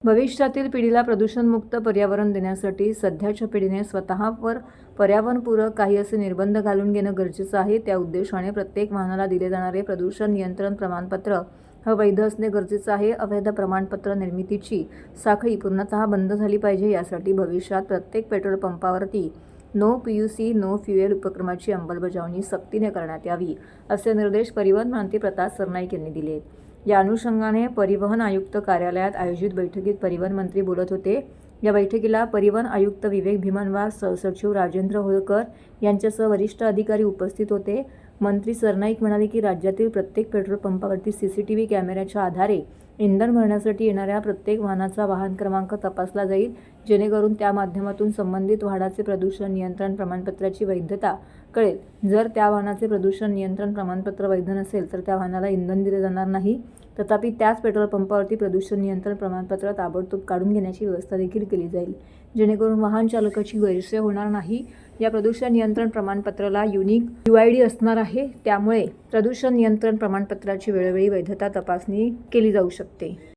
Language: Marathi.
भविष्यातील पिढीला प्रदूषणमुक्त पर्यावरण देण्यासाठी सध्याच्या पिढीने स्वतःवर पर्यावरणपूरक काही असे निर्बंध घालून घेणं गरजेचं आहे। त्या उद्देशाने प्रत्येक वाहनाला दिले जाणारे प्रदूषण नियंत्रण प्रमाणपत्र हे वैध असणे गरजेचं आहे। अवैध प्रमाणपत्र निर्मितीची साखळी पूर्णतः बंद झाली पाहिजे। यासाठी भविष्यात प्रत्येक पेट्रोल पंपावरती नो PUC नो फ्युएल उपक्रमाची अंमलबजावणी सक्तीने करण्यात यावी, असे निर्देश परिवहन मंत्री प्रताप सरनाईक यांनी दिले। या अनुषंगाने परिवहन आयुक्त कार्यालयात आयोजित बैठकीत परिवहन मंत्री बोलत होते। या बैठकीला परिवहन आयुक्त विवेक भीमनवार, सहसचिव राजेंद्र होळकर यांच्यासह वरिष्ठ अधिकारी उपस्थित होते। मंत्री सरनाईक म्हणाले की राज्यातील प्रत्येक पेट्रोल पंपावरती CCTV कॅमेऱ्याच्या आधारे इंधन भरण्यासाठी येणाऱ्या प्रत्येक वाहनाचा वाहन क्रमांक तपासला जाईल, जेणेकरून त्या माध्यमातून संबंधित वाहनाचे प्रदूषण नियंत्रण प्रमाणपत्राची वैधता कळेल। जर त्या वाहनाचे प्रदूषण नियंत्रण प्रमाणपत्र वैध नसेल तर त्या वाहनाला इंधन दिले जाणार नाही। तथापि त्याच पेट्रोल पंपावरती प्रदूषण नियंत्रण प्रमाणपत्र ताबडतोब काढून घेण्याची व्यवस्था देखील केली जाईल, जेणेकरून वाहन चालकाची गैरसोय होणार नाही। या प्रदूषण नियंत्रण प्रमाणपत्राला युनिक UID असणार आहे, त्यामुळे प्रदूषण नियंत्रण प्रमाणपत्राची वेळोवेळी वैधता तपासणी केली जाऊ शकते।